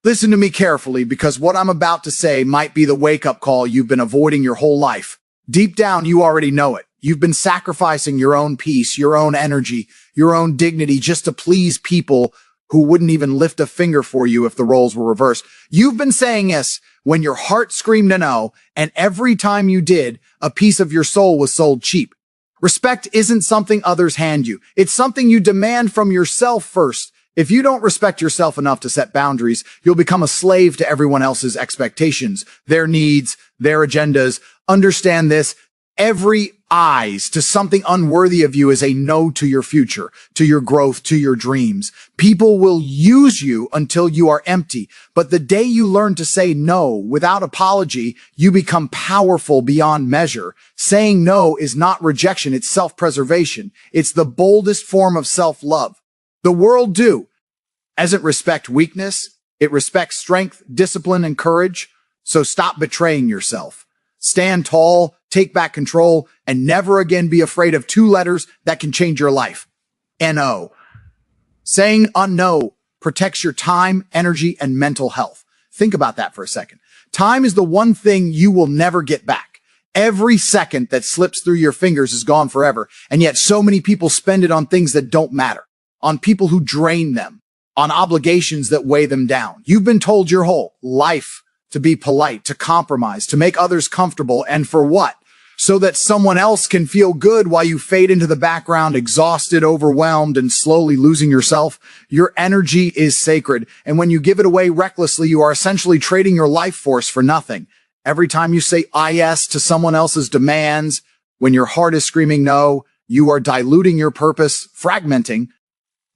Listen to me carefully because what I'm about to say might be the wake-up call you've been avoiding your whole life. Deep down, you already know it. You've been sacrificing your own peace, your own energy, your own dignity just to please people who wouldn't even lift a finger for you if the roles were reversed. You've been saying yes when your heart screamed no, and every time you did, a piece of your soul was sold cheap. Respect isn't something others hand you. It's something you demand from yourself first. If you don't respect yourself enough to set boundaries, you'll become a slave to everyone else's expectations, their needs, their agendas. Understand this. Every eyes to something unworthy of you is a no to your future, to your growth, to your dreams. People will use you until you are empty. But the day you learn to say no without apology, you become powerful beyond measure. Saying no is not rejection. It's self-preservation. It's the boldest form of self-love. The world doesn't respect weakness. It respects strength, discipline, and courage. So stop betraying yourself. Stand tall, take back control, and never again be afraid of two letters that can change your life. N-O. Saying no protects your time, energy, and mental health. Think about that for a second. Time is the one thing you will never get back. Every second that slips through your fingers is gone forever, and yet so many people spend it on things that don't matter, on people who drain them, on obligations that weigh them down. You've been told your whole life to be polite, to compromise, to make others comfortable, and for what? So that someone else can feel good while you fade into the background, exhausted, overwhelmed, and slowly losing yourself. Your energy is sacred, and when you give it away recklessly, you are essentially trading your life force for nothing. Every time you say yes to someone else's demands, when your heart is screaming no, you are diluting your purpose, fragmenting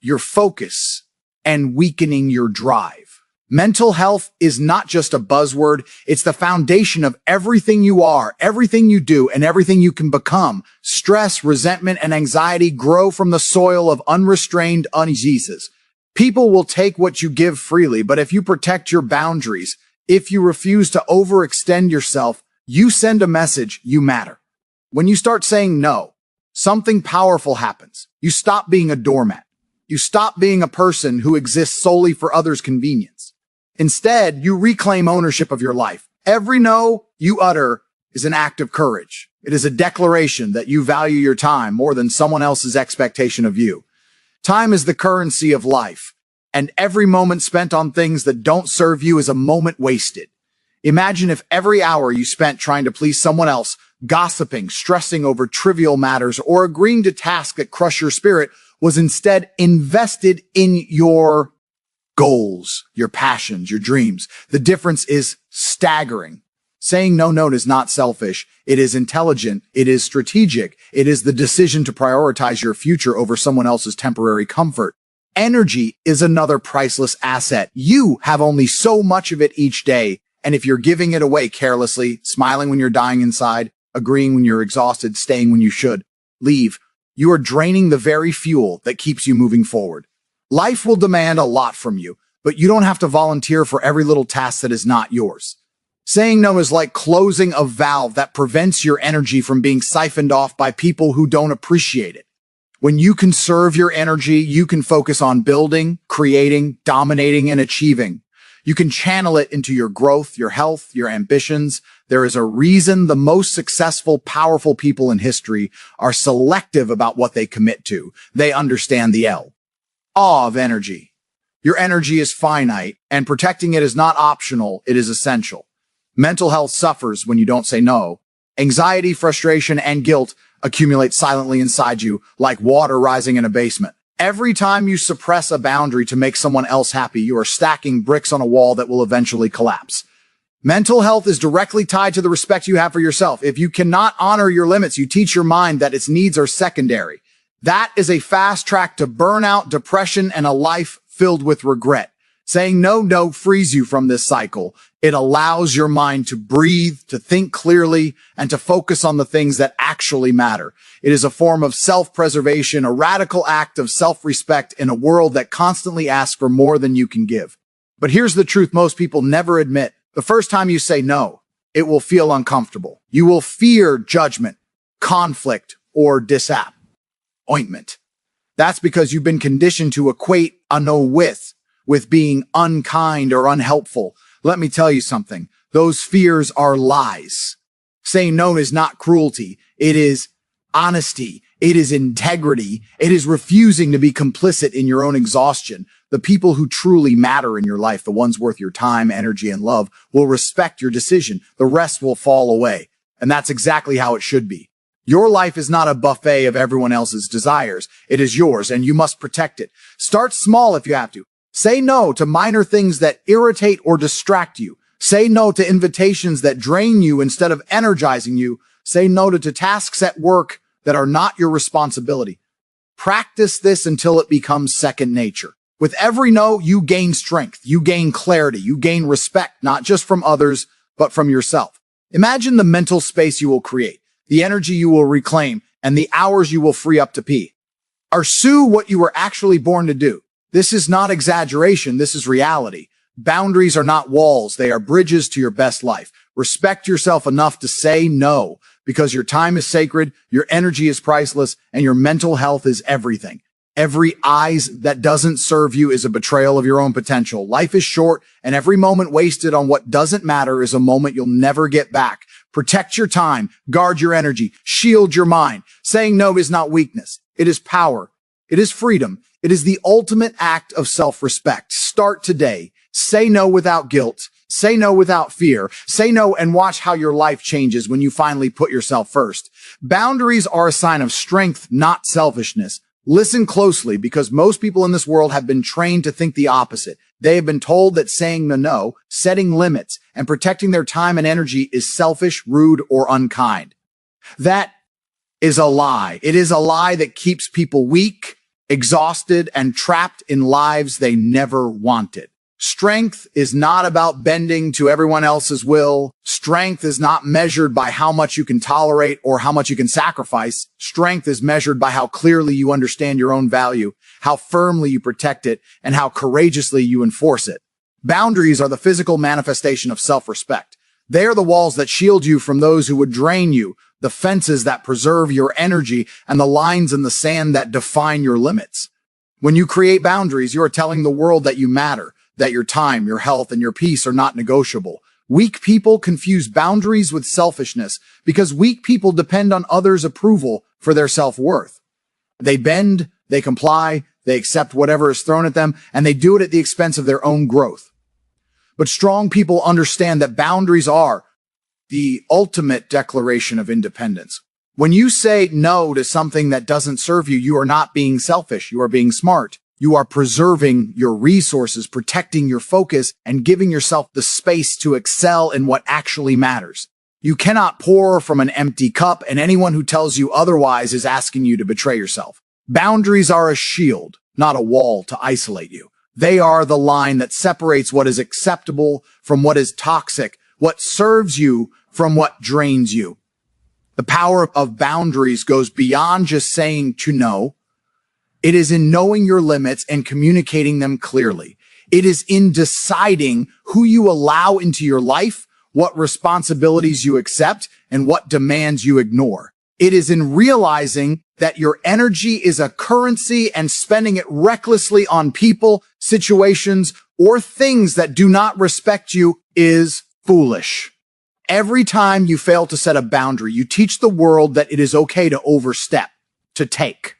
your focus, and weakening your drive. Mental health is not just a buzzword. It's the foundation of everything you are, everything you do, and everything you can become. Stress, resentment, and anxiety grow from the soil of unrestrained uneases. People will take what you give freely, but if you protect your boundaries, if you refuse to overextend yourself, you send a message, you matter. When you start saying no, something powerful happens. You stop being a doormat. You stop being a person who exists solely for others' convenience. Instead, you reclaim ownership of your life. Every no you utter is an act of courage. It is a declaration that you value your time more than someone else's expectation of you. Time is the currency of life, and every moment spent on things that don't serve you is a moment wasted. Imagine if every hour you spent trying to please someone else, gossiping, stressing over trivial matters, or agreeing to tasks that crush your spirit was instead invested in your goals, your passions, your dreams. The difference is staggering. Saying no is not selfish. It is intelligent. It is strategic. It is the decision to prioritize your future over someone else's temporary comfort. Energy is another priceless asset. You have only so much of it each day. And if you're giving it away carelessly, smiling when you're dying inside, agreeing when you're exhausted, staying when you should leave, you are draining the very fuel that keeps you moving forward. Life will demand a lot from you, but you don't have to volunteer for every little task that is not yours. Saying no is like closing a valve that prevents your energy from being siphoned off by people who don't appreciate it. When you conserve your energy, you can focus on building, creating, dominating, and achieving. You can channel it into your growth, your health, your ambitions. There is a reason the most successful, powerful people in history are selective about what they commit to. They understand the awe of energy. Your energy is finite, and protecting it is not optional, it is essential. Mental health suffers when you don't say no. Anxiety, frustration, and guilt accumulate silently inside you like water rising in a basement. Every time you suppress a boundary to make someone else happy, you are stacking bricks on a wall that will eventually collapse. Mental health is directly tied to the respect you have for yourself. If you cannot honor your limits, you teach your mind that its needs are secondary. That is a fast track to burnout, depression, and a life filled with regret. Saying no frees you from this cycle. It allows your mind to breathe, to think clearly, and to focus on the things that actually matter. It is a form of self-preservation, a radical act of self-respect in a world that constantly asks for more than you can give. But here's the truth most people never admit. The first time you say no, it will feel uncomfortable. You will fear judgment, conflict, or disappointment. That's because you've been conditioned to equate a no with with being unkind or unhelpful. Let me tell you something. Those fears are lies. Saying no is not cruelty. It is honesty. It is integrity. It is refusing to be complicit in your own exhaustion. The people who truly matter in your life, the ones worth your time, energy, and love, will respect your decision. The rest will fall away. And that's exactly how it should be. Your life is not a buffet of everyone else's desires. It is yours, and you must protect it. Start small if you have to. Say no to minor things that irritate or distract you. Say no to invitations that drain you instead of energizing you. Say no to tasks at work that are not your responsibility. Practice this until it becomes second nature. With every no, you gain strength, you gain clarity, you gain respect, not just from others, but from yourself. Imagine the mental space you will create, the energy you will reclaim, and the hours you will free up to pee. Pursue what you were actually born to do. This is not exaggeration, this is reality. Boundaries are not walls, they are bridges to your best life. Respect yourself enough to say no, because your time is sacred, your energy is priceless, and your mental health is everything. Every eyes that doesn't serve you is a betrayal of your own potential. Life is short, and every moment wasted on what doesn't matter is a moment you'll never get back. Protect your time, guard your energy, shield your mind. Saying no is not weakness. It is power. It is freedom. It is the ultimate act of self-respect. Start today. Say no without guilt. Say no without fear. Say no and watch how your life changes when you finally put yourself first. Boundaries are a sign of strength, not selfishness. Listen closely, because most people in this world have been trained to think the opposite. They have been told that saying no, setting limits, and protecting their time and energy is selfish, rude, or unkind. That is a lie. It is a lie that keeps people weak, exhausted, and trapped in lives they never wanted. Strength is not about bending to everyone else's will. Strength is not measured by how much you can tolerate or how much you can sacrifice. Strength is measured by how clearly you understand your own value, how firmly you protect it, and how courageously you enforce it. Boundaries are the physical manifestation of self-respect. They are the walls that shield you from those who would drain you, the fences that preserve your energy, and the lines in the sand that define your limits. When you create boundaries, you are telling the world that you matter, that your time, your health, and your peace are not negotiable. Weak people confuse boundaries with selfishness because weak people depend on others' approval for their self-worth. They bend, they comply, they accept whatever is thrown at them, and they do it at the expense of their own growth. But strong people understand that boundaries are the ultimate declaration of independence. When you say no to something that doesn't serve you, you are not being selfish, you are being smart. You are preserving your resources, protecting your focus, and giving yourself the space to excel in what actually matters. You cannot pour from an empty cup, and anyone who tells you otherwise is asking you to betray yourself. Boundaries are a shield, not a wall to isolate you. They are the line that separates what is acceptable from what is toxic, what serves you from what drains you. The power of boundaries goes beyond just saying to no. It is in knowing your limits and communicating them clearly. It is in deciding who you allow into your life, what responsibilities you accept, and what demands you ignore. It is in realizing that your energy is a currency and spending it recklessly on people, situations, or things that do not respect you is foolish. Every time you fail to set a boundary, you teach the world that it is okay to overstep, to take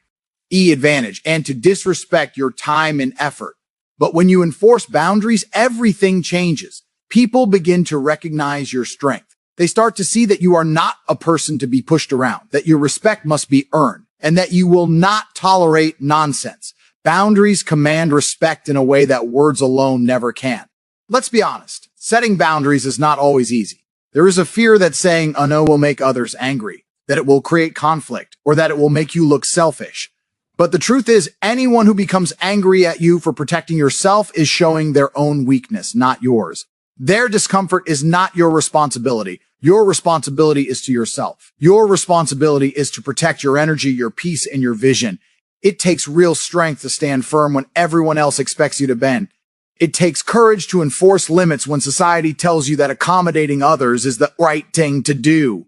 advantage, and to disrespect your time and effort. But when you enforce boundaries, everything changes. People begin to recognize your strength. They start to see that you are not a person to be pushed around, that your respect must be earned, and that you will not tolerate nonsense. Boundaries command respect in a way that words alone never can. Let's be honest, setting boundaries is not always easy. There is a fear that saying a no will make others angry, that it will create conflict, or that it will make you look selfish. But the truth is, anyone who becomes angry at you for protecting yourself is showing their own weakness, not yours. Their discomfort is not your responsibility. Your responsibility is to yourself. Your responsibility is to protect your energy, your peace, and your vision. It takes real strength to stand firm when everyone else expects you to bend. It takes courage to enforce limits when society tells you that accommodating others is the right thing to do.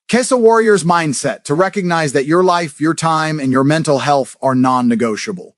Kiss a warrior's mindset to recognize that your life, your time, and your mental health are non-negotiable.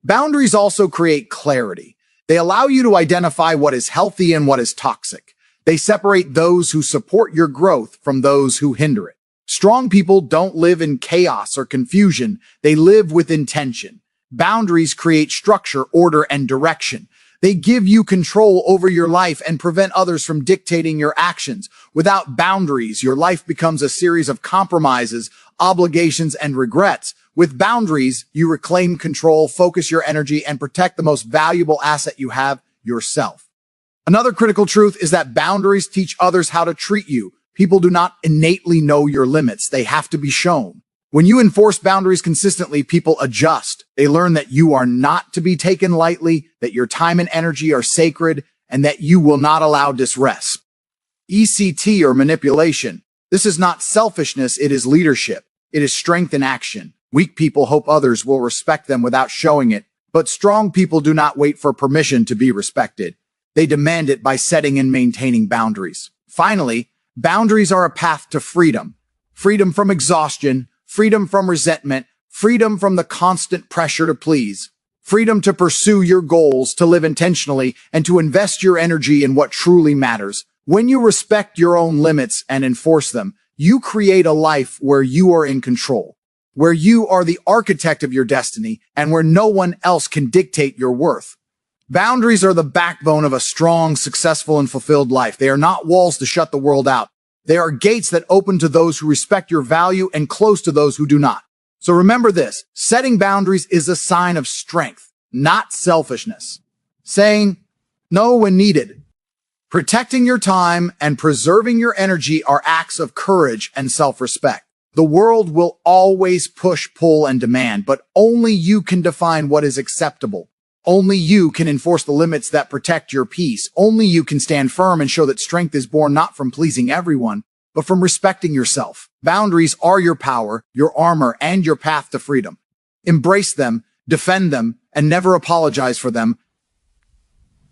Boundaries also create clarity. They allow you to identify what is healthy and what is toxic. They separate those who support your growth from those who hinder it. Strong people don't live in chaos or confusion. They live with intention. Boundaries create structure, order, and direction. They give you control over your life and prevent others from dictating your actions. Without boundaries, your life becomes a series of compromises, obligations, and regrets. With boundaries, you reclaim control, focus your energy, and protect the most valuable asset you have, yourself. Another critical truth is that boundaries teach others how to treat you. People do not innately know your limits. They have to be shown. When you enforce boundaries consistently, people adjust. They learn that you are not to be taken lightly, that your time and energy are sacred, and that you will not allow disrespect. ECT, or manipulation. This is not selfishness, it is leadership. It is strength in action. Weak people hope others will respect them without showing it, but strong people do not wait for permission to be respected. They demand it by setting and maintaining boundaries. Finally, boundaries are a path to freedom. Freedom from exhaustion, freedom from resentment, freedom from the constant pressure to please, freedom to pursue your goals, to live intentionally, and to invest your energy in what truly matters. When you respect your own limits and enforce them, you create a life where you are in control, where you are the architect of your destiny, and where no one else can dictate your worth. Boundaries are the backbone of a strong, successful, and fulfilled life. They are not walls to shut the world out. They are gates that open to those who respect your value and close to those who do not. So remember this, setting boundaries is a sign of strength, not selfishness. Saying no when needed, protecting your time, and preserving your energy are acts of courage and self-respect. The world will always push, pull, and demand, but only you can define what is acceptable. Only you can enforce the limits that protect your peace. Only you can stand firm and show that strength is born not from pleasing everyone, but from respecting yourself. Boundaries are your power, your armor, and your path to freedom. Embrace them, defend them, and never apologize for them.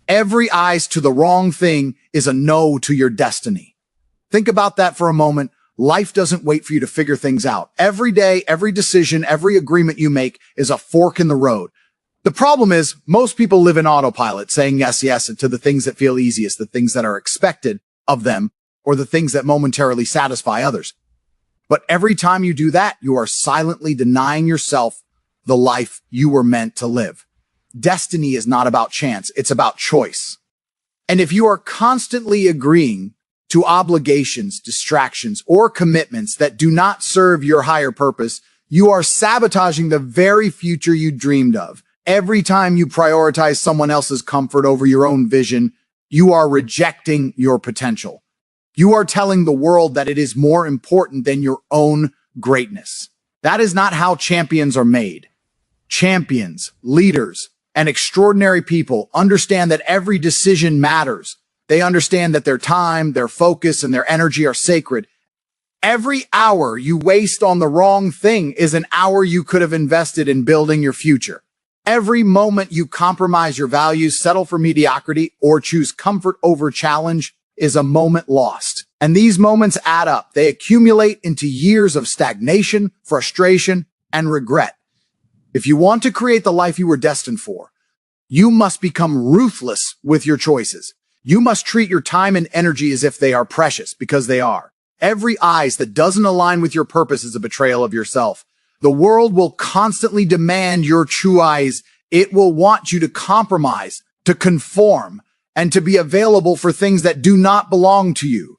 Every eyes to the wrong thing is a no to your destiny. Think about that for a moment. Life doesn't wait for you to figure things out. Every day, every decision, every agreement you make is a fork in the road. The problem is, most people live in autopilot, saying yes, yes, to the things that feel easiest, the things that are expected of them, or the things that momentarily satisfy others. But every time you do that, you are silently denying yourself the life you were meant to live. Destiny is not about chance, it's about choice. And if you are constantly agreeing to obligations, distractions, or commitments that do not serve your higher purpose, you are sabotaging the very future you dreamed of. Every time you prioritize someone else's comfort over your own vision, you are rejecting your potential. You are telling the world that it is more important than your own greatness. That is not how champions are made. Champions, leaders, and extraordinary people understand that every decision matters. They understand that their time, their focus, and their energy are sacred. Every hour you waste on the wrong thing is an hour you could have invested in building your future. Every moment you compromise your values, settle for mediocrity, or choose comfort over challenge is a moment lost. And these moments add up. They accumulate into years of stagnation, frustration, and regret. If you want to create the life you were destined for, you must become ruthless with your choices. You must treat your time and energy as if they are precious, because they are. Every eyes that doesn't align with your purpose is a betrayal of yourself. The world will constantly demand your true eyes. It will want you to compromise, to conform, and to be available for things that do not belong to you.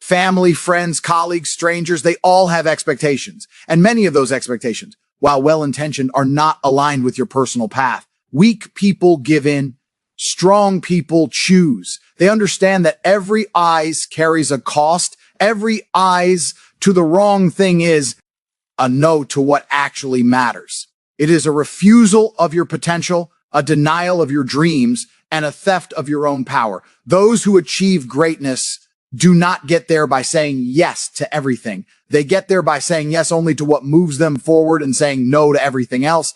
Family, friends, colleagues, strangers, they all have expectations. And many of those expectations, while well-intentioned, are not aligned with your personal path. Weak people give in. Strong people choose. They understand that every eyes carries a cost. Every eyes to the wrong thing is a no to what actually matters. It is a refusal of your potential, a denial of your dreams, and a theft of your own power. Those who achieve greatness do not get there by saying yes to everything. They get there by saying yes only to what moves them forward and saying no to everything else.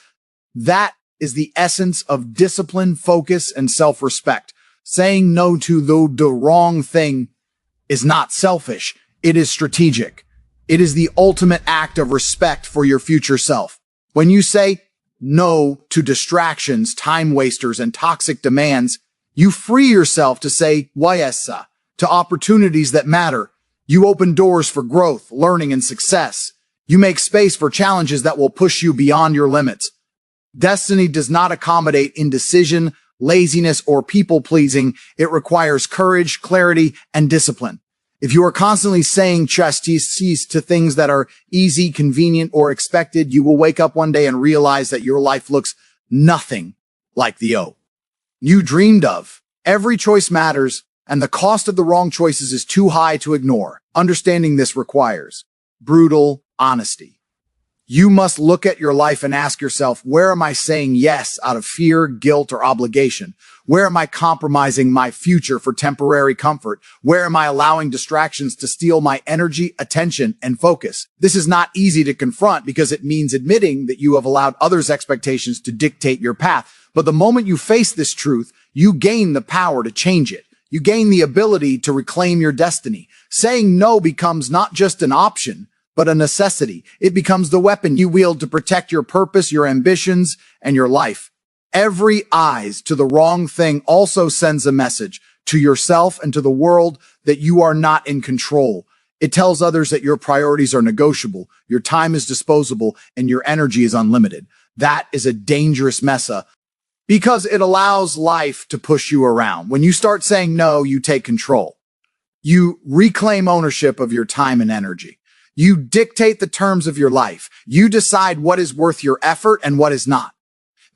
That is the essence of discipline, focus, and self-respect. Saying no to the wrong thing is not selfish. It is strategic. It is the ultimate act of respect for your future self. When you say no to distractions, time wasters, and toxic demands, you free yourself to say yes to opportunities that matter. You open doors for growth, learning, and success. You make space for challenges that will push you beyond your limits. Destiny does not accommodate indecision, laziness, or people-pleasing. It requires courage, clarity, and discipline. If you are constantly saying yes to things that are easy, convenient, or expected, you will wake up one day and realize that your life looks nothing like the you dreamed of. Every choice matters, and the cost of the wrong choices is too high to ignore. Understanding this requires brutal honesty. You must look at your life and ask yourself, where am I saying yes out of fear, guilt, or obligation? Where am I compromising my future for temporary comfort? Where am I allowing distractions to steal my energy, attention, and focus? This is not easy to confront because it means admitting that you have allowed others' expectations to dictate your path. But the moment you face this truth, you gain the power to change it. You gain the ability to reclaim your destiny. Saying no becomes not just an option, but a necessity. It becomes the weapon you wield to protect your purpose, your ambitions, and your life. Every eyes to the wrong thing also sends a message to yourself and to the world that you are not in control. It tells others that your priorities are negotiable, your time is disposable, and your energy is unlimited. That is a dangerous message because it allows life to push you around. When you start saying no, you take control. You reclaim ownership of your time and energy. You dictate the terms of your life. You decide what is worth your effort and what is not.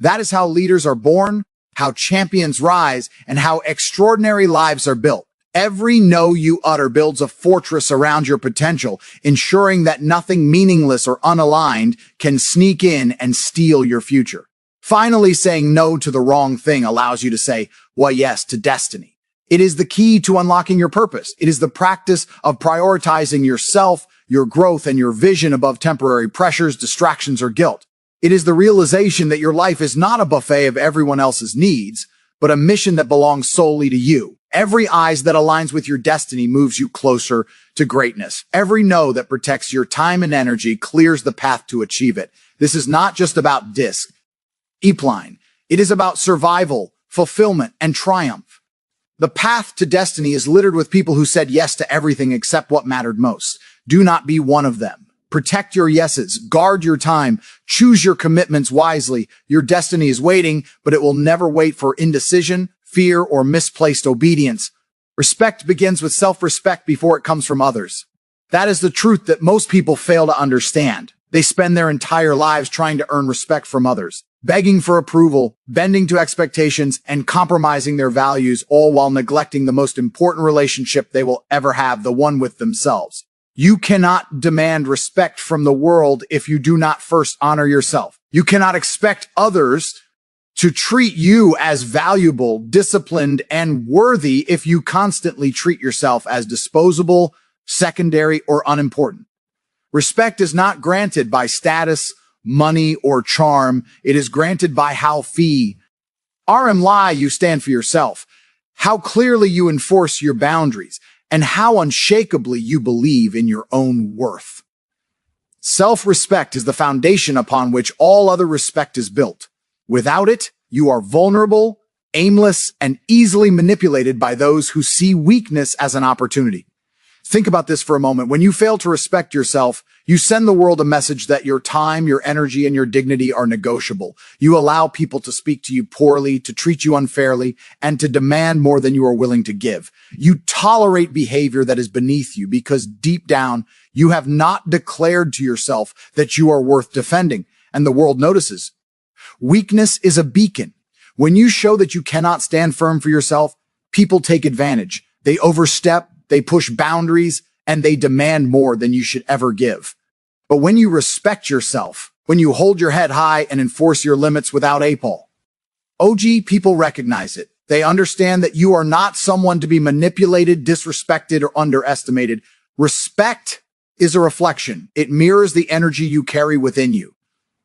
That is how leaders are born, how champions rise, and how extraordinary lives are built. Every no you utter builds a fortress around your potential, ensuring that nothing meaningless or unaligned can sneak in and steal your future. Finally, saying no to the wrong thing allows you to say, yes to destiny. It is the key to unlocking your purpose. It is the practice of prioritizing yourself, your growth, and your vision above temporary pressures, distractions, or guilt. It is the realization that your life is not a buffet of everyone else's needs, but a mission that belongs solely to you. Every eyes that aligns with your destiny moves you closer to greatness. Every no that protects your time and energy clears the path to achieve it. This is not just about discipline. It is about survival, fulfillment, and triumph. The path to destiny is littered with people who said yes to everything except what mattered most. Do not be one of them. Protect your yeses, guard your time, choose your commitments wisely. Your destiny is waiting, but it will never wait for indecision, fear, or misplaced obedience. Respect begins with self-respect before it comes from others. That is the truth that most people fail to understand. They spend their entire lives trying to earn respect from others, begging for approval, bending to expectations, and compromising their values, all while neglecting the most important relationship they will ever have, the one with themselves. You cannot demand respect from the world if you do not first honor yourself. You cannot expect others to treat you as valuable, disciplined, and worthy if you constantly treat yourself as disposable, secondary, or unimportant. Respect is not granted by status, money, or charm. It is granted by how you stand for yourself, how clearly you enforce your boundaries, and how unshakably you believe in your own worth. Self-respect is the foundation upon which all other respect is built. Without it, you are vulnerable, aimless, and easily manipulated by those who see weakness as an opportunity. Think about this for a moment. When you fail to respect yourself, you send the world a message that your time, your energy, and your dignity are negotiable. You allow people to speak to you poorly, to treat you unfairly, and to demand more than you are willing to give. You tolerate behavior that is beneath you because deep down, you have not declared to yourself that you are worth defending, and the world notices. Weakness is a beacon. When you show that you cannot stand firm for yourself, people take advantage. They overstep, they push boundaries, and they demand more than you should ever give. But when you respect yourself, when you hold your head high and enforce your limits without people recognize it. They understand that you are not someone to be manipulated, disrespected, or underestimated. Respect is a reflection. It mirrors the energy you carry within you.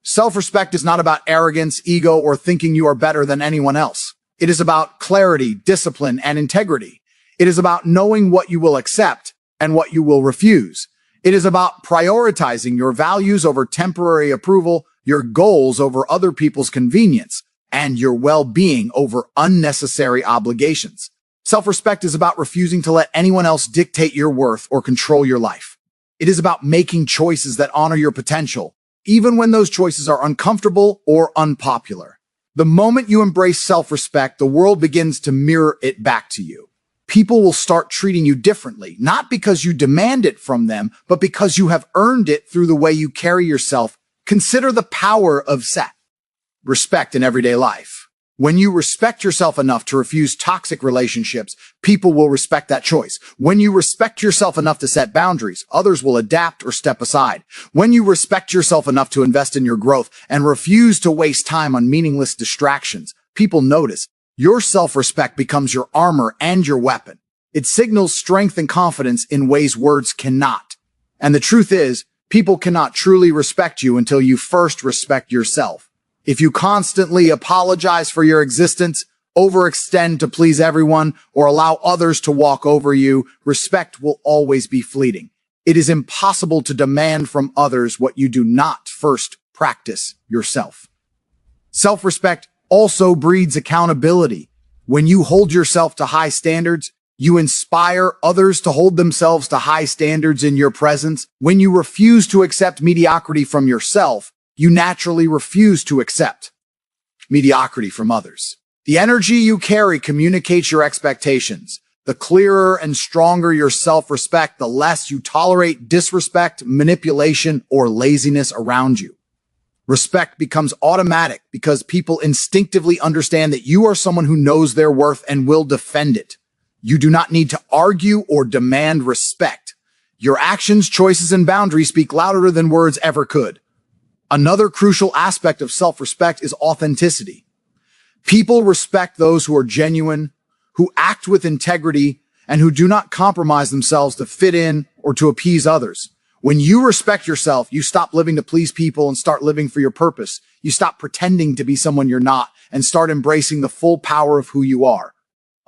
Self-respect is not about arrogance, ego, or thinking you are better than anyone else. It is about clarity, discipline, and integrity. It is about knowing what you will accept and what you will refuse. It is about prioritizing your values over temporary approval, your goals over other people's convenience, and your well-being over unnecessary obligations. Self-respect is about refusing to let anyone else dictate your worth or control your life. It is about making choices that honor your potential, even when those choices are uncomfortable or unpopular. The moment you embrace self-respect, the world begins to mirror it back to you. People will start treating you differently, not because you demand it from them, but because you have earned it through the way you carry yourself. Consider the power of respect in everyday life. When you respect yourself enough to refuse toxic relationships, people will respect that choice. When you respect yourself enough to set boundaries, others will adapt or step aside. When you respect yourself enough to invest in your growth and refuse to waste time on meaningless distractions, people notice. Your self-respect becomes your armor and your weapon. It signals strength and confidence in ways words cannot. And the truth is, people cannot truly respect you until you first respect yourself. If you constantly apologize for your existence, overextend to please everyone, or allow others to walk over you, respect will always be fleeting. It is impossible to demand from others what you do not first practice yourself. Self-respect also breeds accountability. When you hold yourself to high standards, you inspire others to hold themselves to high standards in your presence. When you refuse to accept mediocrity from yourself, you naturally refuse to accept mediocrity from others. The energy you carry communicates your expectations. The clearer and stronger your self-respect, the less you tolerate disrespect, manipulation, or laziness around you. Respect becomes automatic because people instinctively understand that you are someone who knows their worth and will defend it. You do not need to argue or demand respect. Your actions, choices, and boundaries speak louder than words ever could. Another crucial aspect of self-respect is authenticity. People respect those who are genuine, who act with integrity, and who do not compromise themselves to fit in or to appease others. When you respect yourself, you stop living to please people and start living for your purpose. You stop pretending to be someone you're not and start embracing the full power of who you are.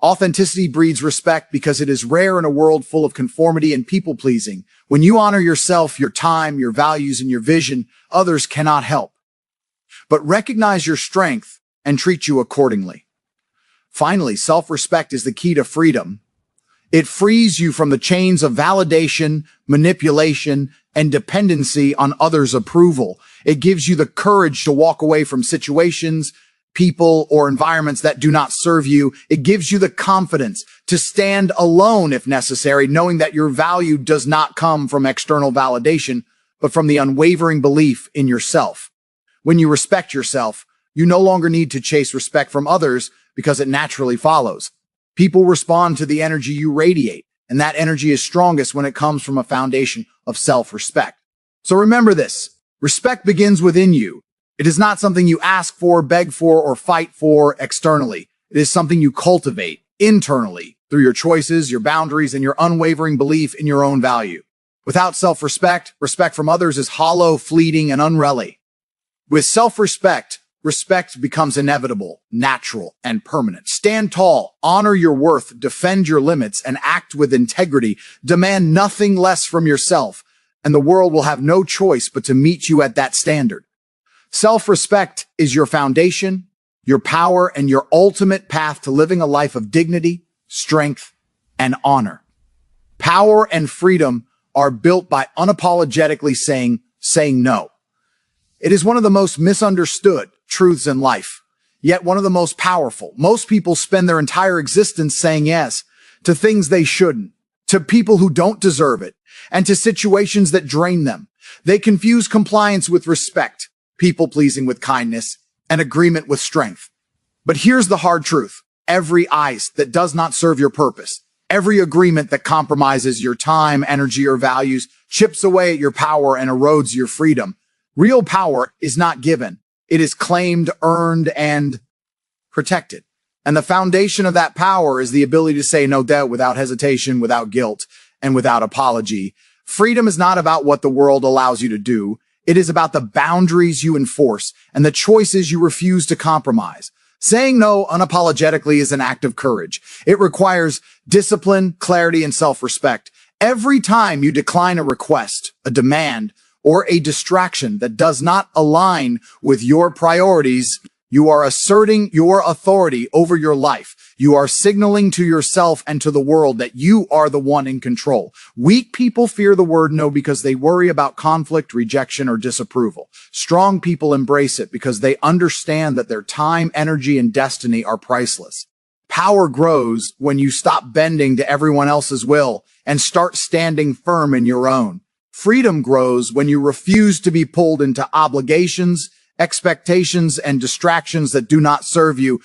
Authenticity breeds respect because it is rare in a world full of conformity and people-pleasing. When you honor yourself, your time, your values, and your vision, others cannot help but recognize your strength and treat you accordingly. Finally, self-respect is the key to freedom. It frees you from the chains of validation, manipulation, and dependency on others' approval. It gives you the courage to walk away from situations, people, or environments that do not serve you. It gives you the confidence to stand alone if necessary, knowing that your value does not come from external validation, but from the unwavering belief in yourself. When you respect yourself, you no longer need to chase respect from others because it naturally follows. People respond to the energy you radiate, and that energy is strongest when it comes from a foundation of self-respect. So remember this, respect begins within you. It is not something you ask for, beg for, or fight for externally. It is something you cultivate internally through your choices, your boundaries, and your unwavering belief in your own value. Without self-respect, respect from others is hollow, fleeting, and unreally. With self-respect, respect becomes inevitable, natural, and permanent. Stand tall, honor your worth, defend your limits, and act with integrity. Demand nothing less from yourself, and the world will have no choice but to meet you at that standard. Self-respect is your foundation, your power, and your ultimate path to living a life of dignity, strength, and honor. Power and freedom are built by unapologetically saying no. It is one of the most misunderstood truths in life, yet one of the most powerful. Most people spend their entire existence saying yes to things they shouldn't, to people who don't deserve it, and to situations that drain them. They confuse compliance with respect, people-pleasing with kindness, and agreement with strength. But here's the hard truth. Every ice that does not serve your purpose, every agreement that compromises your time, energy, or values, chips away at your power and erodes your freedom. Real power is not given. It is claimed, earned, and protected. And the foundation of that power is the ability to say no doubt without hesitation, without guilt, and without apology. Freedom is not about what the world allows you to do. It is about the boundaries you enforce and the choices you refuse to compromise. Saying no unapologetically is an act of courage. It requires discipline, clarity, and self-respect. Every time you decline a request, a demand, or a distraction that does not align with your priorities, you are asserting your authority over your life. You are signaling to yourself and to the world that you are the one in control. Weak people fear the word no because they worry about conflict, rejection, or disapproval. Strong people embrace it because they understand that their time, energy, and destiny are priceless. Power grows when you stop bending to everyone else's will and start standing firm in your own. Freedom grows when you refuse to be pulled into obligations, expectations, and distractions that do not serve you.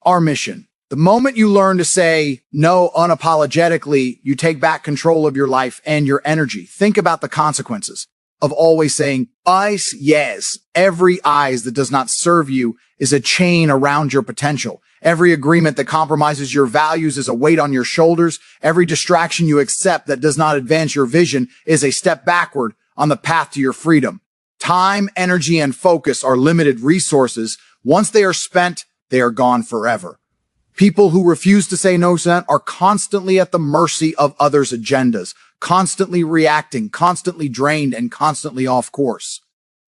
Our mission. The moment you learn to say no unapologetically, you take back control of your life and your energy. Think about the consequences of always saying, ice, yes. Every eyes that does not serve you is a chain around your potential. Every agreement that compromises your values is a weight on your shoulders. Every distraction you accept that does not advance your vision is a step backward on the path to your freedom. Time, energy, and focus are limited resources. Once they are spent, they are gone forever. People who refuse to say no are constantly at the mercy of others' agendas, constantly reacting, constantly drained, and constantly off course.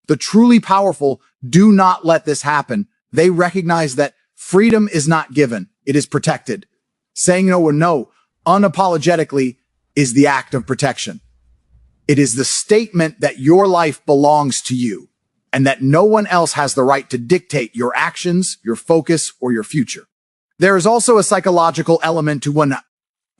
The truly powerful do not let this happen. They recognize that freedom is not given, it is protected. Saying no unapologetically is the act of protection. It is the statement that your life belongs to you and that no one else has the right to dictate your actions, your focus, or your future. There is also a psychological element to an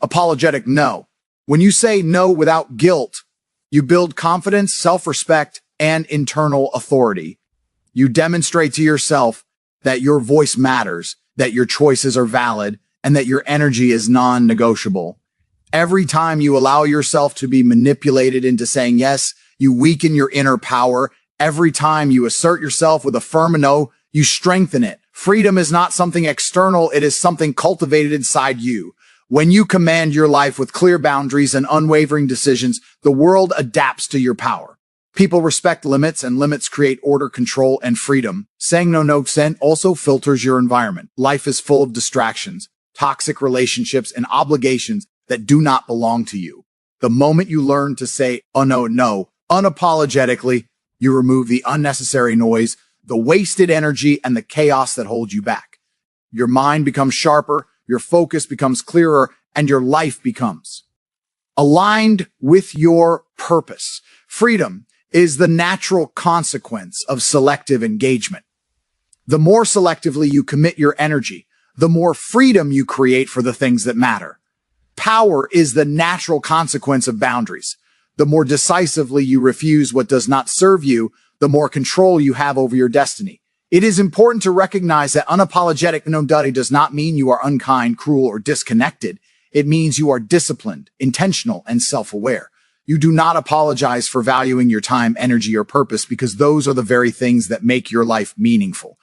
apologetic no. When you say no without guilt, you build confidence, self-respect, and internal authority. You demonstrate to yourself that your voice matters, that your choices are valid, and that your energy is non-negotiable. Every time you allow yourself to be manipulated into saying yes, you weaken your inner power. Every time you assert yourself with a firm no, you strengthen it. Freedom is not something external, it is something cultivated inside you. When you command your life with clear boundaries and unwavering decisions, the world adapts to your power. People respect limits, and limits create order, control, and freedom. Saying no also filters your environment. Life is full of distractions, toxic relationships, and obligations that do not belong to you. The moment you learn to say no unapologetically, you remove the unnecessary noise, the wasted energy, and the chaos that holds you back. Your mind becomes sharper, your focus becomes clearer, and your life becomes aligned with your purpose. Freedom is the natural consequence of selective engagement. The more selectively you commit your energy, the more freedom you create for the things that matter. Power is the natural consequence of boundaries. The more decisively you refuse what does not serve you, the more control you have over your destiny. It is important to recognize that unapologetic no does not mean you are unkind, cruel, or disconnected. It means you are disciplined, intentional, and self-aware. You do not apologize for valuing your time, energy, or purpose because those are the very things that make your life meaningful.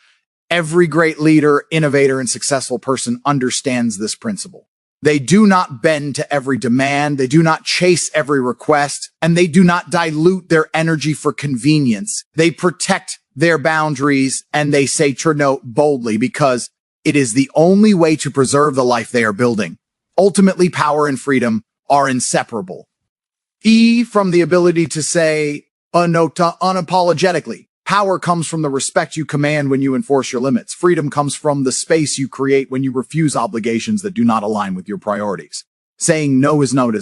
Every great leader, innovator, and successful person understands this principle. They do not bend to every demand, they do not chase every request, and they do not dilute their energy for convenience. They protect their boundaries and they say no boldly because it is the only way to preserve the life they are building. Ultimately, power and freedom are inseparable. From the ability to say no unapologetically. Power comes from the respect you command when you enforce your limits. Freedom comes from the space you create when you refuse obligations that do not align with your priorities. Saying no is not